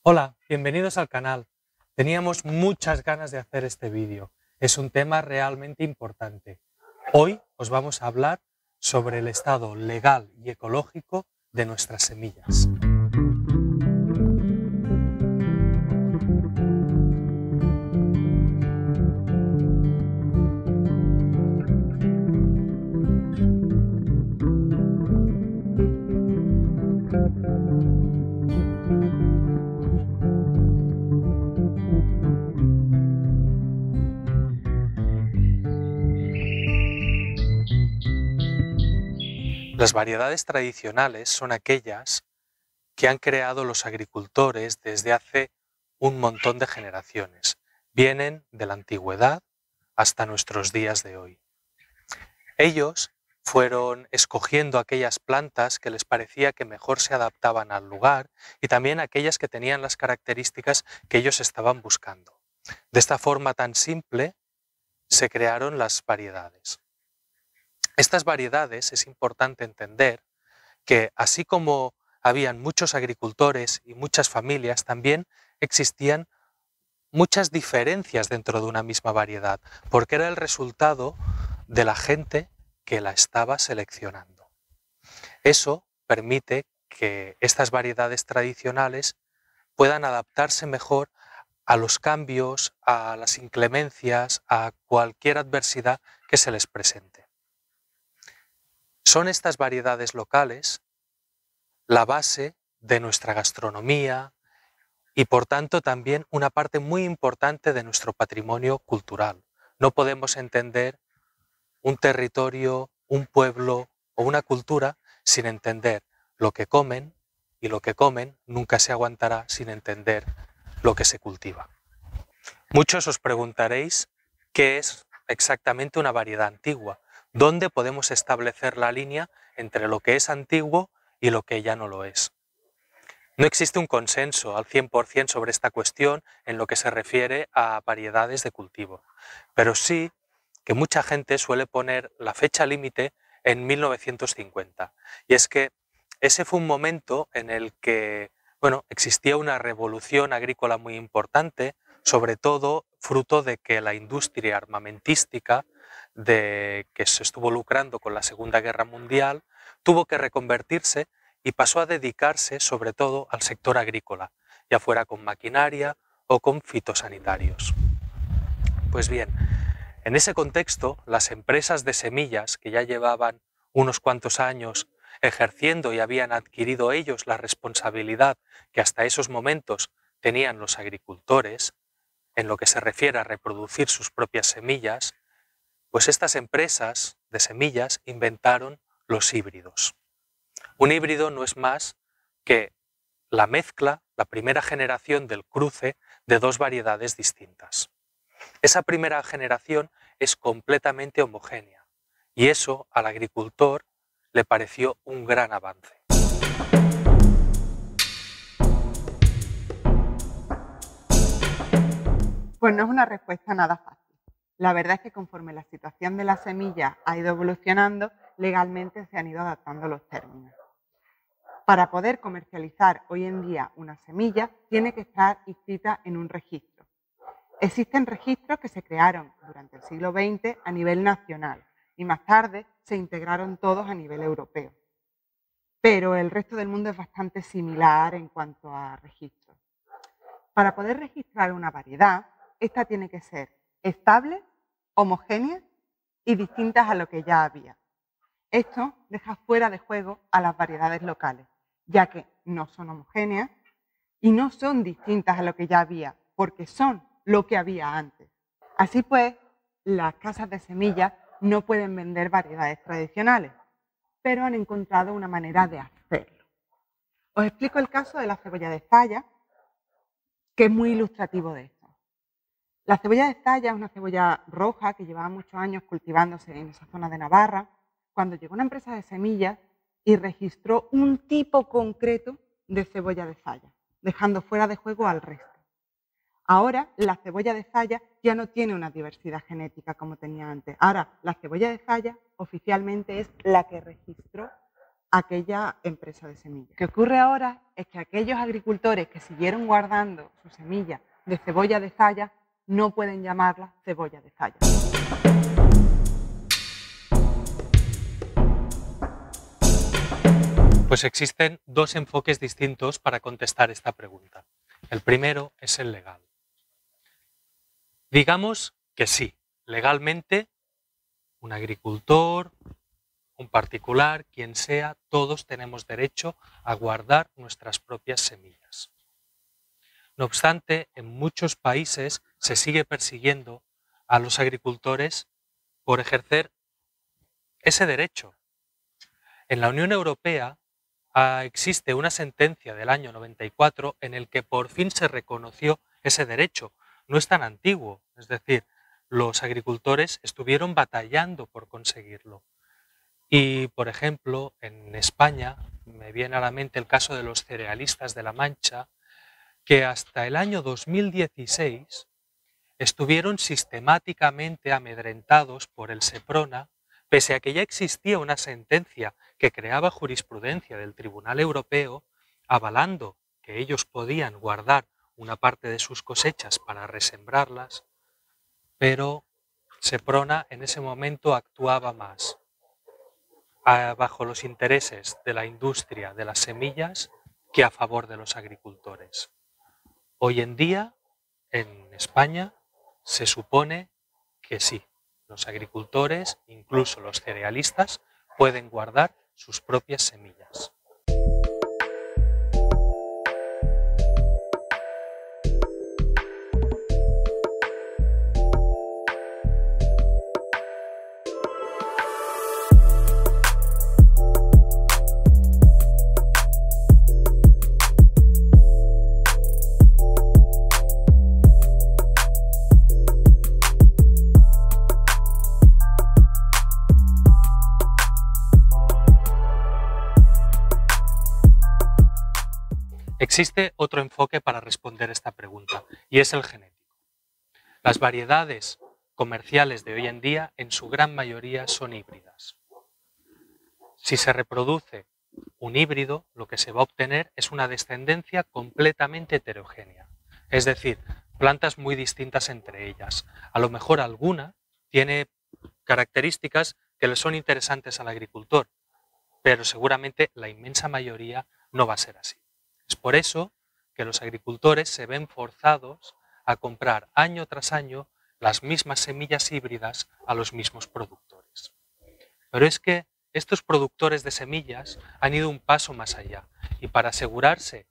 Hola, bienvenidos al canal. Teníamos muchas ganas de hacer este vídeo. Es un tema realmente importante. Hoy os vamos a hablar sobre el estado legal y ecológico de nuestras semillas. Las variedades tradicionales son aquellas que han creado los agricultores desde hace un montón de generaciones. Vienen de la antigüedad hasta nuestros días de hoy. Ellos fueron escogiendo aquellas plantas que les parecía que mejor se adaptaban al lugar y también aquellas que tenían las características que ellos estaban buscando. De esta forma tan simple se crearon las variedades. Estas variedades es importante entender que así como habían muchos agricultores y muchas familias, también existían muchas diferencias dentro de una misma variedad, porque era el resultado de la gente que la estaba seleccionando. Eso permite que estas variedades tradicionales puedan adaptarse mejor a los cambios, a las inclemencias, a cualquier adversidad que se les presente. Son estas variedades locales la base de nuestra gastronomía y por tanto también una parte muy importante de nuestro patrimonio cultural. No podemos entender un territorio, un pueblo o una cultura sin entender lo que comen, y lo que comen nunca se aguantará sin entender lo que se cultiva. Muchos os preguntaréis qué es exactamente una variedad antigua, dónde podemos establecer la línea entre lo que es antiguo y lo que ya no lo es. No existe un consenso al 100% sobre esta cuestión en lo que se refiere a variedades de cultivo, pero sí que mucha gente suele poner la fecha límite en 1950. Y es que ese fue un momento en el que existía una revolución agrícola muy importante, sobre todo fruto de que la industria armamentística que se estuvo lucrando con la Segunda Guerra Mundial tuvo que reconvertirse y pasó a dedicarse sobre todo al sector agrícola, ya fuera con maquinaria o con fitosanitarios. Pues bien, en ese contexto, las empresas de semillas que ya llevaban unos cuantos años ejerciendo y habían adquirido ellos la responsabilidad que hasta esos momentos tenían los agricultores, en lo que se refiere a reproducir sus propias semillas, pues estas empresas de semillas inventaron los híbridos. Un híbrido no es más que la mezcla, la primera generación del cruce de dos variedades distintas. Esa primera generación es completamente homogénea y eso al agricultor le pareció un gran avance. Pues no es una respuesta nada fácil. La verdad es que conforme la situación de la semilla ha ido evolucionando, legalmente se han ido adaptando los términos. Para poder comercializar hoy en día una semilla, tiene que estar inscrita en un registro. Existen registros que se crearon durante el siglo XX a nivel nacional y más tarde se integraron todos a nivel europeo. Pero el resto del mundo es bastante similar en cuanto a registros. Para poder registrar una variedad, esta tiene que ser estable, homogénea y distintas a lo que ya había. Esto deja fuera de juego a las variedades locales, ya que no son homogéneas y no son distintas a lo que ya había, porque son lo que había antes. Así pues, las casas de semillas no pueden vender variedades tradicionales, pero han encontrado una manera de hacerlo. Os explico el caso de la cebolla de Zaya, que es muy ilustrativo de esto. La cebolla de Zaya es una cebolla roja que llevaba muchos años cultivándose en esa zona de Navarra, cuando llegó una empresa de semillas y registró un tipo concreto de cebolla de Zaya, dejando fuera de juego al resto. Ahora la cebolla de Zaya ya no tiene una diversidad genética como tenía antes. Ahora la cebolla de Zaya oficialmente es la que registró aquella empresa de semillas. Lo que ocurre ahora es que aquellos agricultores que siguieron guardando su semilla de cebolla de Zaya no pueden llamarla cebolla de Zaya. Pues existen dos enfoques distintos para contestar esta pregunta. El primero es el legal. Digamos que sí, legalmente un agricultor, un particular, quien sea, todos tenemos derecho a guardar nuestras propias semillas. No obstante, en muchos países se sigue persiguiendo a los agricultores por ejercer ese derecho. En la Unión Europea existe una sentencia del año 94 en el que por fin se reconoció ese derecho. No es tan antiguo, es decir, los agricultores estuvieron batallando por conseguirlo. Y, por ejemplo, en España, me viene a la mente el caso de los cerealistas de La Mancha, que hasta el año 2016 estuvieron sistemáticamente amedrentados por el Seprona, pese a que ya existía una sentencia que creaba jurisprudencia del Tribunal Europeo avalando que ellos podían guardar una parte de sus cosechas para resembrarlas, pero Seprona en ese momento actuaba más bajo los intereses de la industria de las semillas que a favor de los agricultores. Hoy en día, en España, se supone que sí, los agricultores, incluso los cerealistas, pueden guardar sus propias semillas. Existe otro enfoque para responder esta pregunta, y es el genético. Las variedades comerciales de hoy en día, en su gran mayoría, son híbridas. Si se reproduce un híbrido, lo que se va a obtener es una descendencia completamente heterogénea, es decir, plantas muy distintas entre ellas. A lo mejor alguna tiene características que le son interesantes al agricultor, pero seguramente la inmensa mayoría no va a ser así. Es por eso que los agricultores se ven forzados a comprar año tras año las mismas semillas híbridas a los mismos productores. Pero es que estos productores de semillas han ido un paso más allá y para asegurarse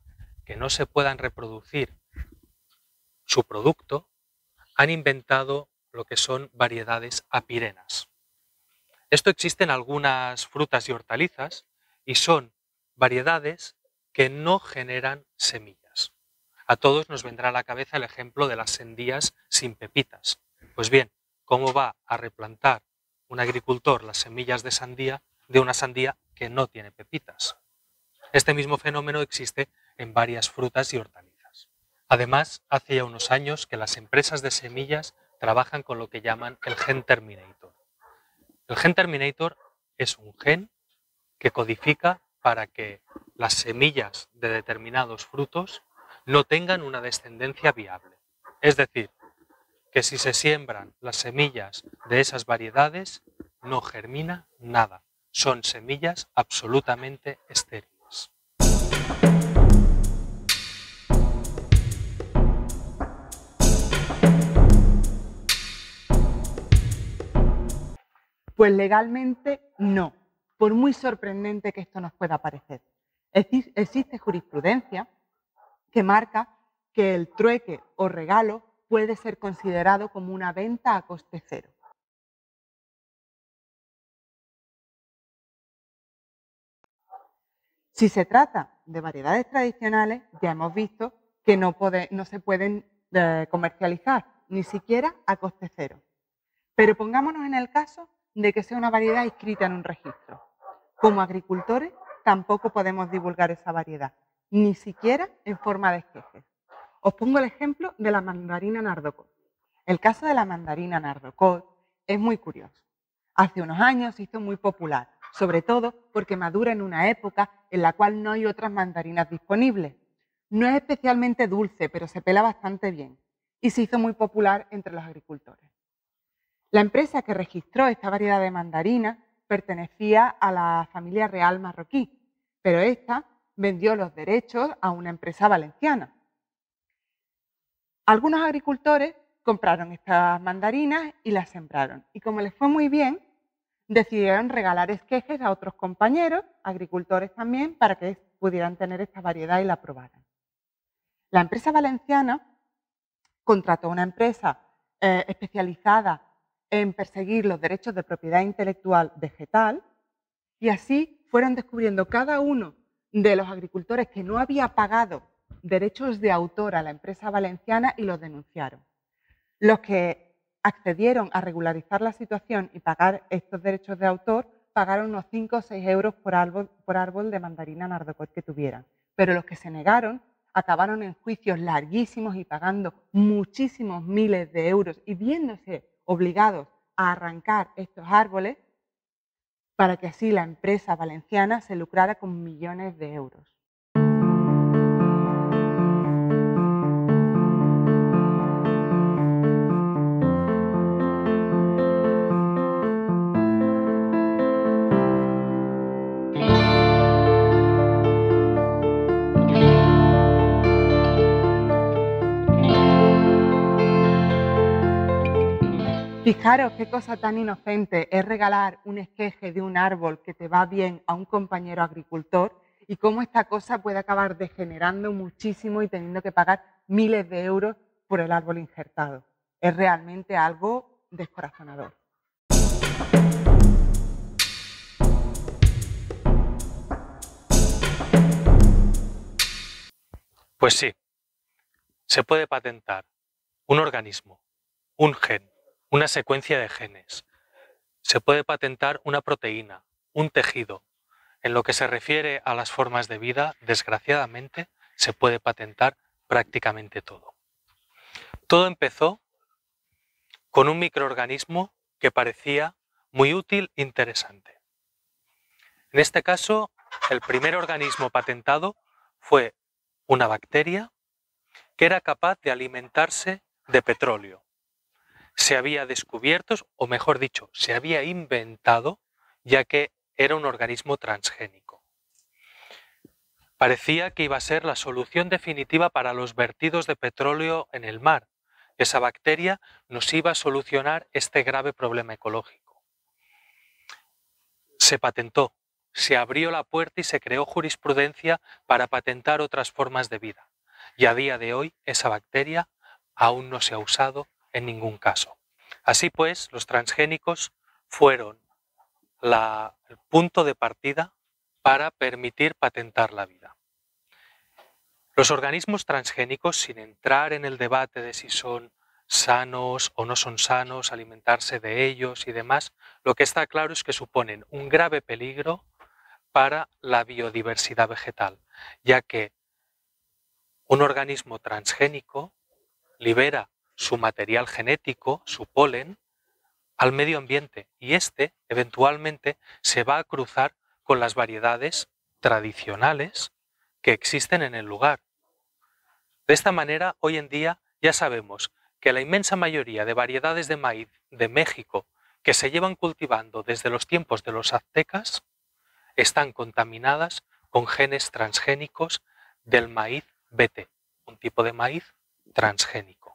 que no se puedan reproducir su producto, han inventado lo que son variedades apirenas. Esto existe en algunas frutas y hortalizas y son variedades que no generan semillas. A todos nos vendrá a la cabeza el ejemplo de las sandías sin pepitas. Pues bien, ¿cómo va a replantar un agricultor las semillas de una sandía que no tiene pepitas? Este mismo fenómeno existe en varias frutas y hortalizas. Además, hace ya unos años que las empresas de semillas trabajan con lo que llaman el gen terminator. El gen terminator es un gen que codifica para que las semillas de determinados frutos no tengan una descendencia viable. Es decir, que si se siembran las semillas de esas variedades, no germina nada. Son semillas absolutamente estériles. Pues legalmente no, por muy sorprendente que esto nos pueda parecer. Existe jurisprudencia que marca que el trueque o regalo puede ser considerado como una venta a coste cero. Si se trata de variedades tradicionales, ya hemos visto que no se pueden comercializar, ni siquiera a coste cero. Pero pongámonos en el caso de que sea una variedad inscrita en un registro. Como agricultores tampoco podemos divulgar esa variedad, ni siquiera en forma de esquejes. Os pongo el ejemplo de la mandarina Nardocot. El caso de la mandarina Nardocot es muy curioso. Hace unos años se hizo muy popular, sobre todo porque madura en una época en la cual no hay otras mandarinas disponibles. No es especialmente dulce, pero se pela bastante bien y se hizo muy popular entre los agricultores. La empresa que registró esta variedad de mandarinas pertenecía a la familia real marroquí, pero esta vendió los derechos a una empresa valenciana. Algunos agricultores compraron estas mandarinas y las sembraron, y como les fue muy bien, decidieron regalar esquejes a otros compañeros, agricultores también, para que pudieran tener esta variedad y la probaran. La empresa valenciana contrató una empresa especializada en perseguir los derechos de propiedad intelectual vegetal y así fueron descubriendo cada uno de los agricultores que no había pagado derechos de autor a la empresa valenciana y los denunciaron. Los que accedieron a regularizar la situación y pagar estos derechos de autor pagaron unos 5 o 6 euros por árbol de mandarina Nardocot que tuvieran, pero los que se negaron acabaron en juicios larguísimos y pagando muchísimos miles de euros y viéndose obligados a arrancar estos árboles para que así la empresa valenciana se lucrara con millones de euros. Fijaros qué cosa tan inocente es regalar un esqueje de un árbol que te va bien a un compañero agricultor y cómo esta cosa puede acabar degenerando muchísimo y teniendo que pagar miles de euros por el árbol injertado. Es realmente algo descorazonador. Pues sí, se puede patentar un organismo, un gen, una secuencia de genes. Se puede patentar una proteína, un tejido. En lo que se refiere a las formas de vida, desgraciadamente, se puede patentar prácticamente todo. Todo empezó con un microorganismo que parecía muy útil e interesante. En este caso, el primer organismo patentado fue una bacteria que era capaz de alimentarse de petróleo. Se había descubierto, o mejor dicho, se había inventado, ya que era un organismo transgénico. Parecía que iba a ser la solución definitiva para los vertidos de petróleo en el mar. Esa bacteria nos iba a solucionar este grave problema ecológico. Se patentó, se abrió la puerta y se creó jurisprudencia para patentar otras formas de vida. Y a día de hoy esa bacteria aún no se ha usado en ningún caso. Así pues, los transgénicos fueron el punto de partida para permitir patentar la vida. Los organismos transgénicos, sin entrar en el debate de si son sanos o no son sanos, alimentarse de ellos y demás, lo que está claro es que suponen un grave peligro para la biodiversidad vegetal, ya que un organismo transgénico libera su material genético, su polen, al medio ambiente y este eventualmente se va a cruzar con las variedades tradicionales que existen en el lugar. De esta manera, hoy en día ya sabemos que la inmensa mayoría de variedades de maíz de México que se llevan cultivando desde los tiempos de los aztecas están contaminadas con genes transgénicos del maíz BT, un tipo de maíz transgénico.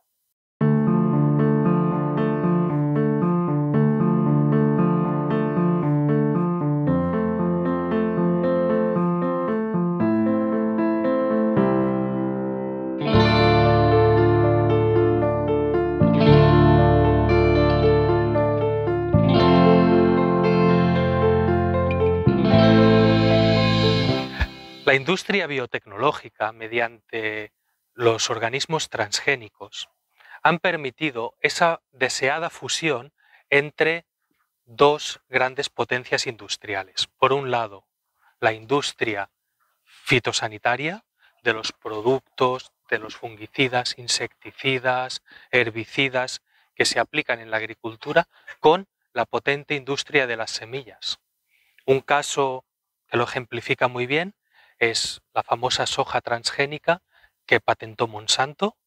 La industria biotecnológica, mediante los organismos transgénicos, han permitido esa deseada fusión entre dos grandes potencias industriales. Por un lado, la industria fitosanitaria, de los productos, de los fungicidas, insecticidas, herbicidas que se aplican en la agricultura, con la potente industria de las semillas. Un caso que lo ejemplifica muy bien es la famosa soja transgénica que patentó Monsanto,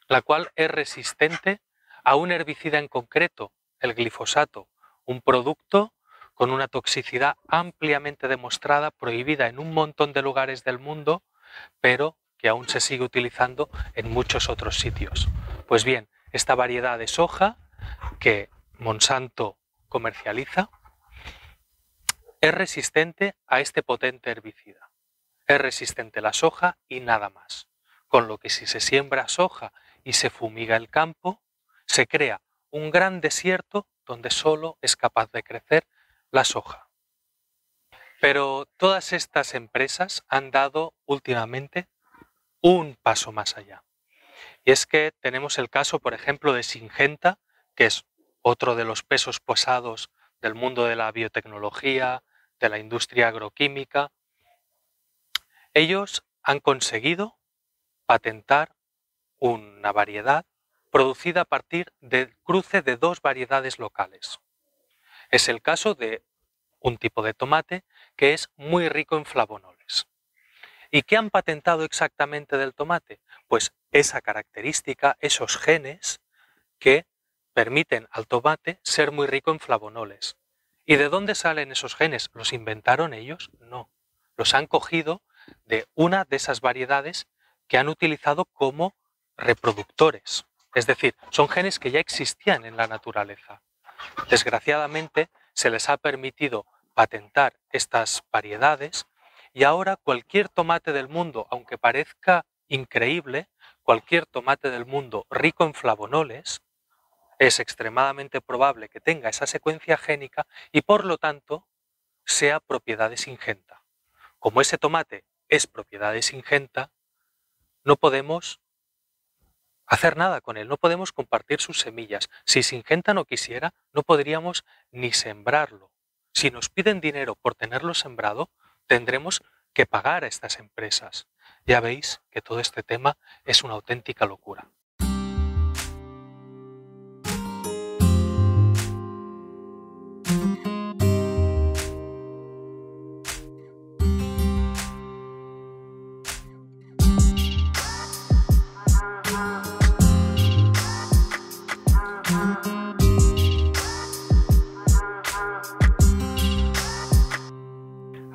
la cual es resistente a un herbicida en concreto, el glifosato, un producto con una toxicidad ampliamente demostrada, prohibida en un montón de lugares del mundo, pero que aún se sigue utilizando en muchos otros sitios. Pues bien, esta variedad de soja que Monsanto comercializa es resistente a este potente herbicida. Es resistente la soja y nada más. Con lo que si se siembra soja y se fumiga el campo, se crea un gran desierto donde solo es capaz de crecer la soja. Pero todas estas empresas han dado últimamente un paso más allá. Y es que tenemos el caso, por ejemplo, de Syngenta, que es otro de los pesos pesados del mundo de la biotecnología, de la industria agroquímica. Ellos han conseguido patentar una variedad producida a partir del cruce de dos variedades locales. Es el caso de un tipo de tomate que es muy rico en flavonoles. ¿Y qué han patentado exactamente del tomate? Pues esa característica, esos genes que permiten al tomate ser muy rico en flavonoles. ¿Y de dónde salen esos genes? ¿Los inventaron ellos? No. Los han cogido de una de esas variedades que han utilizado como reproductores. Es decir, son genes que ya existían en la naturaleza. Desgraciadamente, se les ha permitido patentar estas variedades y ahora cualquier tomate del mundo, aunque parezca increíble, cualquier tomate del mundo rico en flavonoles, es extremadamente probable que tenga esa secuencia génica y por lo tanto sea propiedad de Syngenta. Como ese tomate es propiedad de Syngenta, no podemos hacer nada con él, no podemos compartir sus semillas. Si Syngenta no quisiera, no podríamos ni sembrarlo. Si nos piden dinero por tenerlo sembrado, tendremos que pagar a estas empresas. Ya veis que todo este tema es una auténtica locura.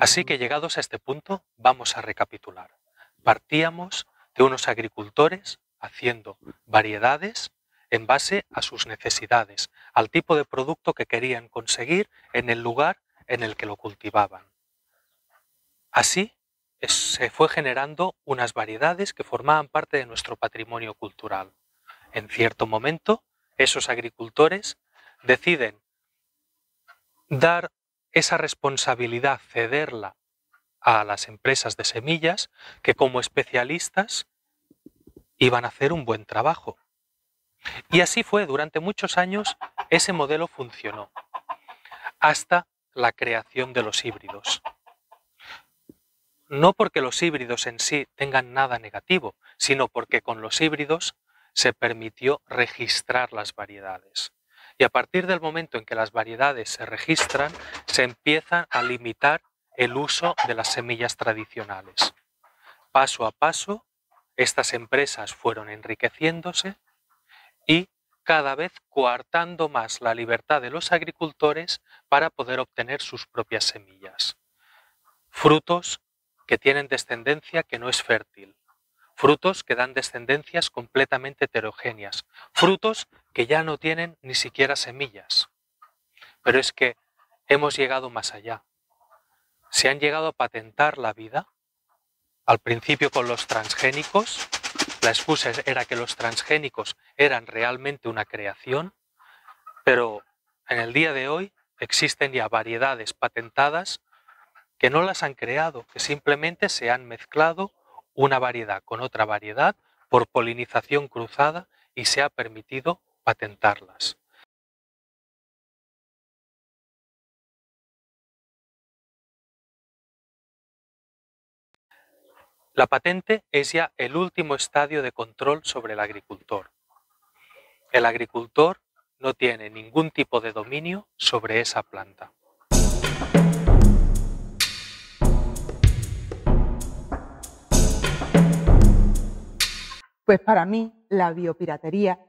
Así que llegados a este punto, vamos a recapitular. Partíamos de unos agricultores haciendo variedades en base a sus necesidades, al tipo de producto que querían conseguir en el lugar en el que lo cultivaban. Así se fue generando unas variedades que formaban parte de nuestro patrimonio cultural. En cierto momento, esos agricultores deciden dar esa responsabilidad, cederla a las empresas de semillas que como especialistas iban a hacer un buen trabajo. Y así fue, durante muchos años ese modelo funcionó, hasta la creación de los híbridos. No porque los híbridos en sí tengan nada negativo, sino porque con los híbridos se permitió registrar las variedades. Y a partir del momento en que las variedades se registran, se empieza a limitar el uso de las semillas tradicionales. Paso a paso, estas empresas fueron enriqueciéndose y cada vez coartando más la libertad de los agricultores para poder obtener sus propias semillas. Frutos que tienen descendencia que no es fértil. Frutos que dan descendencias completamente heterogéneas. Frutos que ya no tienen ni siquiera semillas. Pero es que hemos llegado más allá. Se han llegado a patentar la vida. Al principio con los transgénicos. La excusa era que los transgénicos eran realmente una creación. Pero en el día de hoy existen ya variedades patentadas que no las han creado, que simplemente se han mezclado una variedad con otra variedad por polinización cruzada y se ha permitido patentarlas. La patente es ya el último estadio de control sobre el agricultor. El agricultor no tiene ningún tipo de dominio sobre esa planta. Pues para mí la biopiratería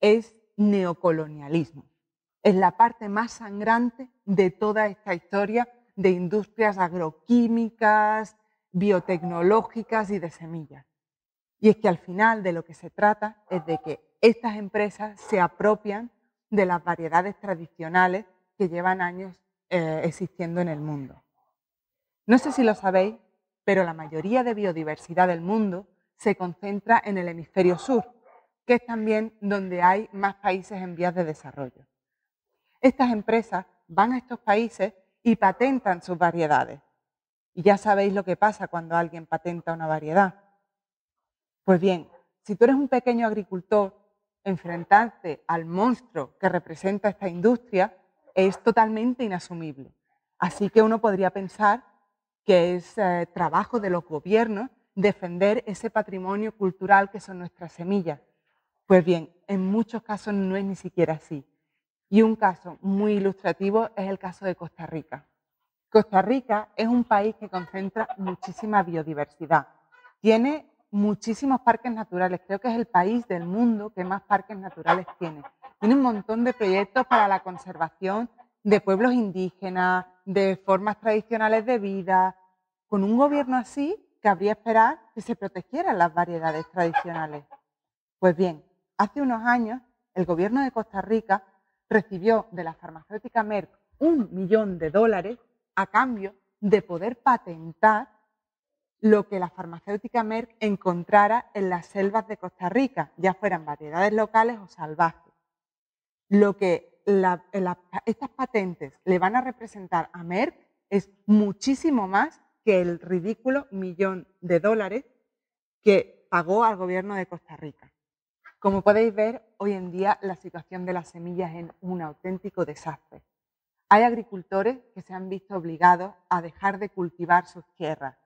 es neocolonialismo. Es la parte más sangrante de toda esta historia de industrias agroquímicas, biotecnológicas y de semillas. Y es que al final de lo que se trata es de que estas empresas se apropian de las variedades tradicionales que llevan años existiendo en el mundo. No sé si lo sabéis, pero la mayoría de biodiversidad del mundo se concentra en el hemisferio sur, que es también donde hay más países en vías de desarrollo. Estas empresas van a estos países y patentan sus variedades. Y ya sabéis lo que pasa cuando alguien patenta una variedad. Pues bien, si tú eres un pequeño agricultor, enfrentarte al monstruo que representa esta industria es totalmente inasumible. Así que uno podría pensar que es trabajo de los gobiernos defender ese patrimonio cultural que son nuestras semillas. Pues bien, en muchos casos no es ni siquiera así. Y un caso muy ilustrativo es el caso de Costa Rica. Costa Rica es un país que concentra muchísima biodiversidad. Tiene muchísimos parques naturales. Creo que es el país del mundo que más parques naturales tiene. Tiene un montón de proyectos para la conservación de pueblos indígenas, de formas tradicionales de vida. Con un gobierno así, cabría esperar que se protegieran las variedades tradicionales. Pues bien, hace unos años el gobierno de Costa Rica recibió de la farmacéutica Merck $1 millón a cambio de poder patentar lo que la farmacéutica Merck encontrara en las selvas de Costa Rica, ya fueran variedades locales o salvajes. Lo que estas patentes le van a representar a Merck es muchísimo más que el ridículo $1 millón que pagó al gobierno de Costa Rica. Como podéis ver, hoy en día la situación de las semillas es un auténtico desastre. Hay agricultores que se han visto obligados a dejar de cultivar sus tierras,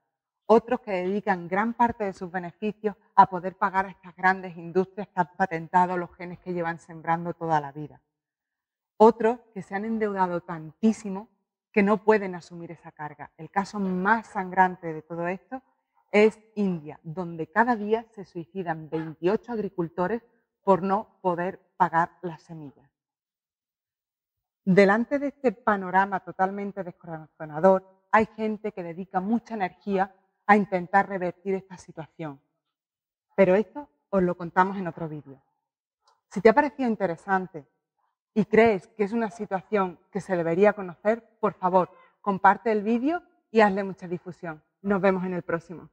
otros que dedican gran parte de sus beneficios a poder pagar a estas grandes industrias que han patentado los genes que llevan sembrando toda la vida. Otros que se han endeudado tantísimo que no pueden asumir esa carga. El caso más sangrante de todo esto es India, donde cada día se suicidan 28 agricultores por no poder pagar las semillas. Delante de este panorama totalmente descorazonador, hay gente que dedica mucha energía a intentar revertir esta situación. Pero esto os lo contamos en otro vídeo. Si te ha parecido interesante y crees que es una situación que se debería conocer, por favor, comparte el vídeo y hazle mucha difusión. Nos vemos en el próximo.